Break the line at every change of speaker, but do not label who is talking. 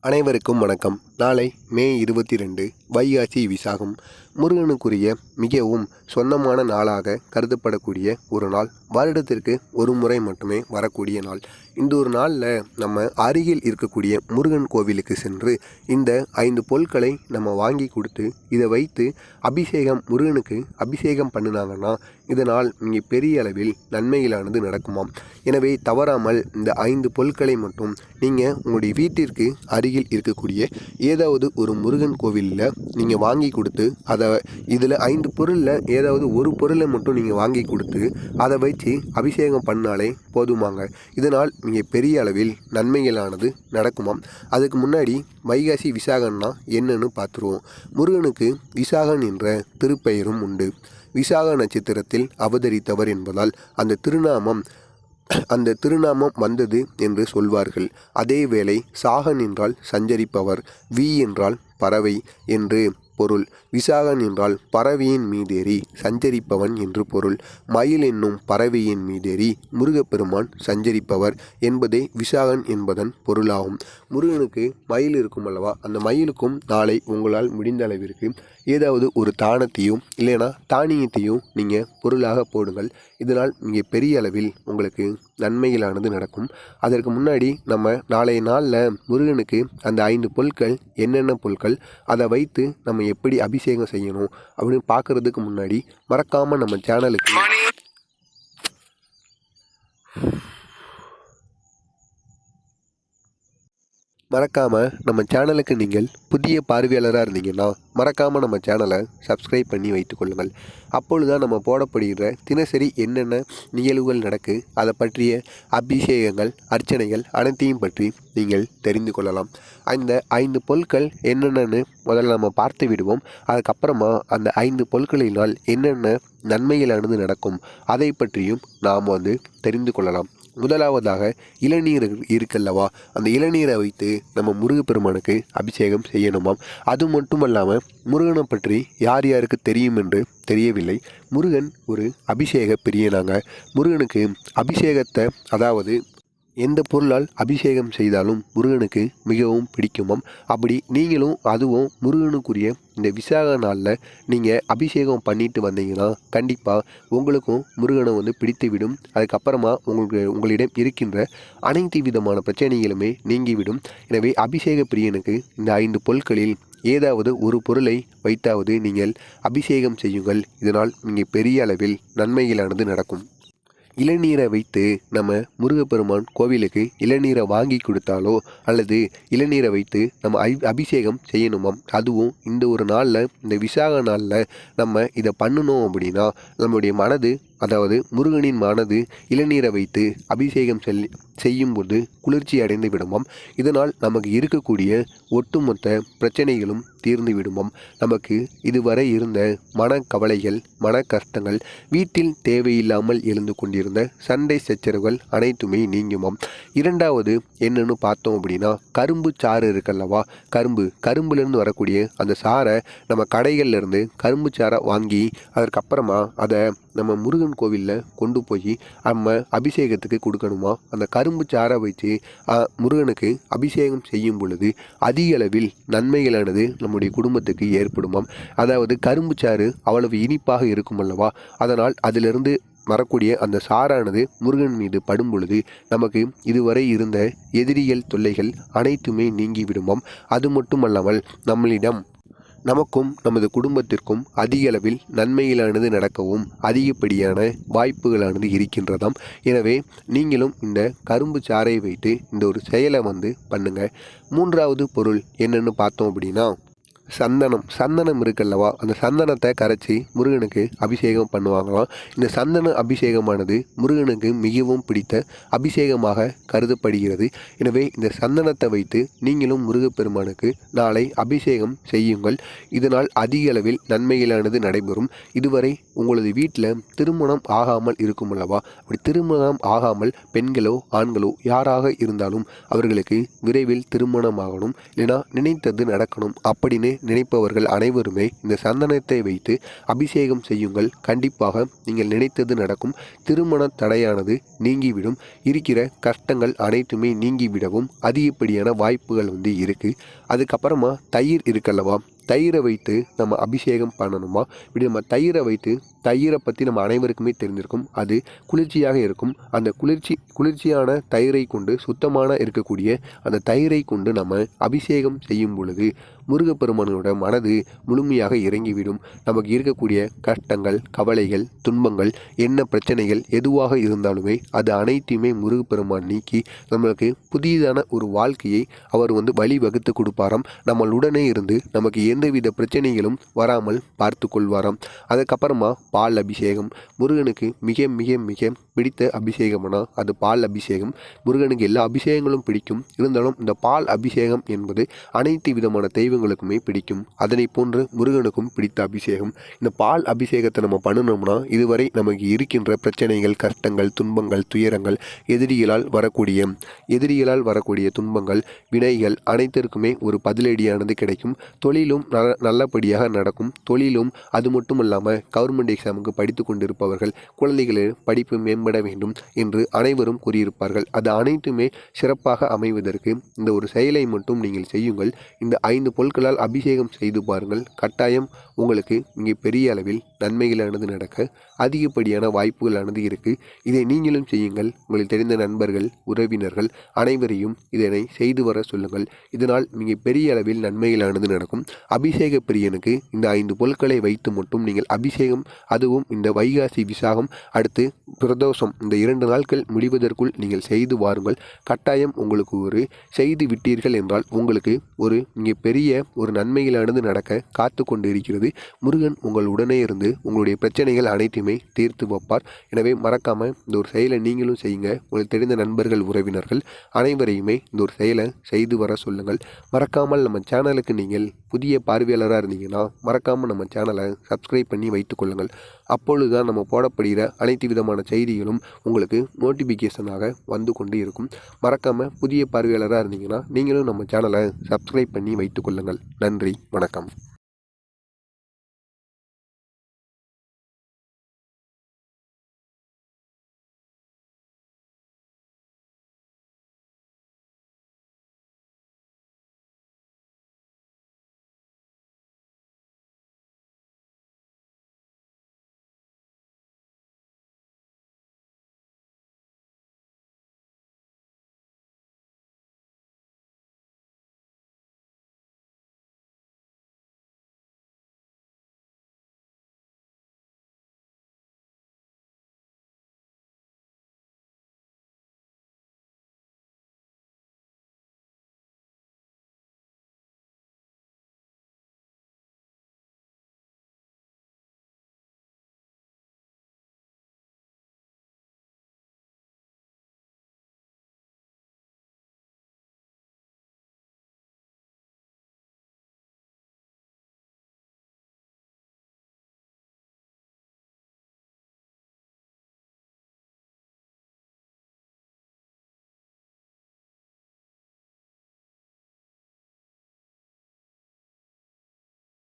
அனைவருக்கும் வணக்கம். நாளை மே 22 வைகாசி விசாகம். முருகனுக்குரிய மிகவும் சொந்தமான நாளாக கருதப்படக்கூடிய ஒரு நாள். வருடத்திற்கு ஒரு முறை மட்டுமே வரக்கூடிய நாள். இந்த ஒரு நாளில் நம்ம அருகில் இருக்கக்கூடிய முருகன் கோவிலுக்கு சென்று இந்த 5 பொருட்களை நம்ம வாங்கி கொடுத்து இதை வைத்து முருகனுக்கு அபிஷேகம் பண்ணினாங்கன்னா இதனால் இங்கே பெரிய அளவில் நன்மைகளானது நடக்குமாம். எனவே தவறாமல் இந்த 5 பொருட்களை மட்டும் நீங்கள் உங்களுடைய வீட்டிற்கு அருகில் இருக்கக்கூடிய ஏதாவது ஒரு முருகன் கோவிலில் நீங்கள் வாங்கி கொடுத்து இதில் 5 பொருளில் ஏதாவது ஒரு பொருளை மட்டும் நீங்கள் வாங்கி கொடுத்து அதை வச்சு அபிஷேகம் பண்ணாலே போதுமாங்க. இதனால் இங்கே பெரிய அளவில் நன்மைகளானது நடக்குமாம். அதுக்கு முன்னாடி வைகாசி விசாகன்னா என்னன்னு பார்த்துருவோம். முருகனுக்கு விசாகன் என்ற திருப்பெயரும் உண்டு. விசாக நட்சத்திரத்தில் அவதரித்தவர் என்பதால் அந்த திருநாமம் வந்தது என்று சொல்வார்கள். அதேவேளை சாகன் என்றால் சஞ்சரிப்பவர், வி என்றால் பறவை என்று பொருள். விசாகன் என்றால் பறவையின் மீதேறி சஞ்சரிப்பவன் என்று பொருள். மயில் என்னும் பறவையின் மீதேறி முருகப்பெருமான் சஞ்சரிப்பவர் என்பதே விசாகன் என்பதன் பொருளாகும். முருகனுக்கு மயில் இருக்கும் அல்லவா, அந்த மயிலுக்கும் நாளை உங்களால் முடிந்த அளவிற்கு ஏதாவது ஒரு தானத்தையும் இல்லைனா தானியத்தையும் நீங்கள் பொருளாக போடுங்கள். இதனால் இங்கே பெரிய அளவில் உங்களுக்கு நன்மைகளானது நடக்கும். அதற்கு முன்னாடி நம்ம நாளைய நாளில் முருகனுக்கு அந்த 5 பொருட்கள் என்னென்ன பொருட்கள், அதை வைத்து நம்ம எப்படி அபிஷேகம் செய்யணும் அப்படின்னு பார்க்குறதுக்கு முன்னாடி மறக்காமல் நம்ம சேனலுக்கு நீங்கள் புதிய பார்வையாளராக இருந்தீங்கன்னா மறக்காமல் நம்ம சேனலை சப்ஸ்கிரைப் பண்ணி வைத்துக்கொள்ளுங்கள். அப்பொழுதுதான் நம்ம போடப்படுகிற தினசரி என்னென்ன நிகழ்வுகள் நடக்கு அதை பற்றிய அபிஷேகங்கள் அர்ச்சனைகள் அனைத்தையும் பற்றி நீங்கள் தெரிந்து கொள்ளலாம். அந்த 5 பொருட்கள் என்னென்னு முதல்ல நம்ம பார்த்து விடுவோம். அதுக்கப்புறமா அந்த 5 பொருட்களினால் என்னென்ன நன்மைகளானது நடக்கும் அதை பற்றியும் நாம் தெரிந்து கொள்ளலாம். முதலாவதாக இளநீர் இருக்கல்லவா, அந்த இளநீரை வைத்து நம்ம முருகப்பெருமானுக்கு அபிஷேகம் செய்யணுமாம். அது மட்டும் இல்லாமல் முருகனை பற்றி யார் யாருக்கு தெரியும் என்று தெரியவில்லை. முருகன் ஒரு அபிஷேக பிரியனாங்க. முருகனுக்கு அபிஷேகத்தை எந்த பொருளால் அபிஷேகம் செய்தாலும் முருகனுக்கு மிகவும் பிடிக்குமாம். அப்படி நீங்களும் அதுவும் முருகனுக்குரிய இந்த விசாக நாளில் நீங்கள் அபிஷேகம் பண்ணிட்டு வந்தீங்கன்னா கண்டிப்பாக உங்களுக்கும் முருகனை பிடித்துவிடும். அதுக்கப்புறமா உங்களிடம் இருக்கின்ற அனைத்து விதமான பிரச்சனைகளுமே நீங்கிவிடும். எனவே அபிஷேக பிரியனுக்கு இந்த 5 பொருட்களில் ஏதாவது ஒரு பொருளை வைத்தாவது நீங்கள் அபிஷேகம் செய்யுங்கள். இதனால் நீங்கள் பெரிய அளவில் நன்மைகளானது நடக்கும். இளநீரை வைத்து நம்ம முருகப்பெருமான் கோவிலுக்கு இளநீரை வாங்கி கொடுத்தாலோ அல்லது இளநீரை வைத்து நம்ம அபிஷேகம் செய்யணுமாம். அதுவும் இந்த ஒரு நாளில், இந்த விசாக நாளில் நம்ம இதை பண்ணணும் அப்படின்னா நம்முடைய மனது, முருகனின் மனது இளநீரை வைத்து அபிஷேகம் செய்யும்போது குளிர்ச்சி அடைந்து விடுமாம். இதனால் நமக்கு இருக்கக்கூடிய ஒட்டுமொத்த பிரச்சனைகளும் தீர்ந்து விடுமாம். நமக்கு இதுவரை இருந்த மனக்கவலைகள், மன கஷ்டங்கள், வீட்டில் தேவையில்லாமல் எழுந்து கொண்டிருந்த சண்டை சச்சரவுகள் அனைத்துமே நீங்குமாம். இரண்டாவது என்னன்னு பார்த்தோம் அப்படின்னா கரும்பு சாறு இருக்கல்லவா, கரும்புலேருந்து வரக்கூடிய அந்த சாறை நம்ம கடைகள்லேருந்து கரும்பு சாறை வாங்கி அதற்கப்புறமா அதை நம்ம முருகன் கோவிலில் கொண்டு போய் நம்ம அபிஷேகத்துக்கு கொடுக்கணுமா. அந்த கரும்பு சாறை வச்சு முருகனுக்கு அபிஷேகம் செய்யும் பொழுது அதிக அளவில் நன்மைகளானது நம்முடைய குடும்பத்துக்கு ஏற்படுமாம். கரும்பு சாறு அவ்வளவு இனிப்பாக இருக்கும் அல்லவா, அதனால் அதிலிருந்து வரக்கூடிய அந்த சாரானது முருகன் மீது படும் பொழுது நமக்கு இதுவரை இருந்த எதிரிகள் தொல்லைகள் அனைத்துமே நீங்கிவிடுமாம். அது மட்டுமல்லாமல் நமக்கும் நமது குடும்பத்திற்கும் அதிக அளவில் நன்மைகளானது நடக்கவும் அதிகப்படியான வாய்ப்புகளானது இருக்கின்றதாம். எனவே நீங்களும் இந்த கரும்பு சாறை வைத்து இந்த ஒரு செயலை பண்ணுங்க. மூன்றாவது பொருள் என்னன்னு பார்த்தோம் அப்படின்னா சந்தனம் இருக்கல்லவா, அந்த சந்தனத்தை கரைச்சி முருகனுக்கு அபிஷேகம் பண்ணுவாங்களாம். இந்த சந்தன அபிஷேகமானது முருகனுக்கு மிகவும் பிடித்த அபிஷேகமாக கருதப்படுகிறது. எனவே இந்த சந்தனத்தை வைத்து நீங்களும் முருகப்பெருமானுக்கு நாளை அபிஷேகம் செய்யுங்கள். இதனால் அதிக அளவில் நன்மைகளானது நடைபெறும். இதுவரை உங்களது வீட்டில் திருமணம் ஆகாமல் இருக்கும் அல்லவா, அப்படி திருமணம் ஆகாமல் பெண்களோ ஆண்களோ யாராக இருந்தாலும் அவர்களுக்கு விரைவில் திருமணம் ஆகணும், இல்லைனா நினைத்தது நடக்கணும் அப்படின்னு நினைப்பவர்கள் அனைவருமே இந்த சந்தனத்தை வைத்து அபிஷேகம் செய்யுங்கள். கண்டிப்பாக நீங்கள் நினைத்தது நடக்கும். திருமண தடையானது நீங்கிவிடும். இருக்கிற கஷ்டங்கள் அனைத்துமே நீங்கிவிடவும் அதிகப்படியான வாய்ப்புகள் இருக்குது. அதுக்கப்புறமா தயிர் இருக்கல்லவா, தயிரை வைத்து நம்ம அபிஷேகம் பண்ணணுமா? இப்படி நம்ம தயிரை வைத்து, தயிரை பற்றி நம்ம அனைவருக்குமே தெரிஞ்சிருக்கும். அது குளிர்ச்சியாக இருக்கும். அந்த குளிர்ச்சியான தயிரை கொண்டு, சுத்தமான இருக்கக்கூடிய அந்த தயிரை கொண்டு நம்ம அபிஷேகம் செய்யும் பொழுது முருகப்பெருமானோட மனது முழுமையாக இறங்கிவிடும். நமக்கு இருக்கக்கூடிய கஷ்டங்கள், கவலைகள், துன்பங்கள், என்ன பிரச்சனைகள் எதுவாக இருந்தாலுமே அது அனைத்தையுமே முருகப்பெருமான் நீக்கி நம்மளுக்கு புதியதான ஒரு வாழ்க்கையை அவர் வழிவகுத்து கொடுப்பாராம். நம்மளுடனே இருந்து நமக்கு எந்தவித பிரச்சனைகளும் வராமல் பார்த்து கொள்வாராம். அதுக்கப்புறமா பால் அபிஷேகம். முருகனுக்கு மிக மிக மிக பிடித்த அபிஷேகம்னா அது பால் அபிஷேகம். முருகனுக்கு எல்லா அபிஷேகங்களும் பிடிக்கும். இருந்தாலும் இந்த பால் அபிஷேகம் என்பது அனைத்து விதமான தெய்வங்களுக்குமே பிடிக்கும். அதனை போன்று முருகனுக்கும் பிடித்த அபிஷேகம். இந்த பால் அபிஷேகத்தை நம்ம பண்ணணும்னா இதுவரை நமக்கு இருக்கின்ற பிரச்சனைகள், கஷ்டங்கள், துன்பங்கள், துயரங்கள், எதிரிகளால் வரக்கூடிய துன்பங்கள், வினைகள் அனைத்திற்குமே ஒரு பதிலடியானது கிடைக்கும். தொழிலும் நல்லபடியாக நடக்கும். தொழிலும் அது மட்டும் இல்லாமல் கவர்மெண்ட் எக்ஸாமுக்கு படித்து கொண்டிருப்பவர்கள், குழந்தைகளின் படிப்பு மேம்பட வேண்டும் என்று அனைவரும் கூறியிருப்பார்கள். அது அனைத்துமே சிறப்பாக அமைவதற்கு இந்த ஒரு செயலை மட்டும் நீங்கள் செய்யுங்கள். இந்த 5 பொருட்களால் அபிஷேகம் செய்து பாருங்கள். கட்டாயம் உங்களுக்கு இங்கே பெரிய அளவில் நன்மைகளானது நடக்க அதிகப்படியான வாய்ப்புகளானது இருக்குது. இதை நீங்களும் செய்யுங்கள். உங்களுக்கு தெரிந்த நண்பர்கள், உறவினர்கள் அனைவரையும் இதனை செய்து வர சொல்லுங்கள். இதனால் மிக பெரிய அளவில் நன்மைகளானது நடக்கும். அபிஷேக பிரியனுக்கு இந்த 5 பொருட்களை வைத்து மட்டும் நீங்கள் அபிஷேகம், அதுவும் இந்த வைகாசி விசாகம் அடுத்து பிரதோஷம் இந்த 2 நாட்கள் முடிவதற்குள் நீங்கள் செய்து வாருங்கள். கட்டாயம் உங்களுக்கு ஒரு செய்து விட்டீர்கள் என்றால் உங்களுக்கு ஒரு மிக பெரிய ஒரு நன்மைகளானது நடக்க காத்து கொண்டு இருக்கிறது. முருகன் உங்களுடனே இருந்து உங்களுடைய பிரச்சனைகள் அனைத்துமே தீர்த்து வைப்பார். எனவே மறக்காமல் இந்த ஒரு செயலை நீங்களும் செய்யுங்க. உங்களுக்கு தெரிந்த நண்பர்கள், உறவினர்கள் அனைவரையுமே இந்த ஒரு செயலை செய்து வர சொல்லுங்கள். மறக்காமல் நம்ம சேனலுக்கு நீங்கள் புதிய பார்வையாளராக இருந்தீங்கன்னா மறக்காமல் நம்ம சேனலை சப்ஸ்கிரைப் பண்ணி வைத்துக் கொள்ளுங்கள். அப்பொழுது தான் நம்ம போடப்படுகிற அனைத்து விதமான செய்திகளும் உங்களுக்கு நோட்டிஃபிகேஷனாக வந்து கொண்டு இருக்கும். மறக்காமல் புதிய பார்வையாளராக இருந்தீங்கன்னா நீங்களும் நம்ம சேனலை சப்ஸ்கிரைப் பண்ணி வைத்துக் கொள்ளுங்கள். நன்றி, வணக்கம்.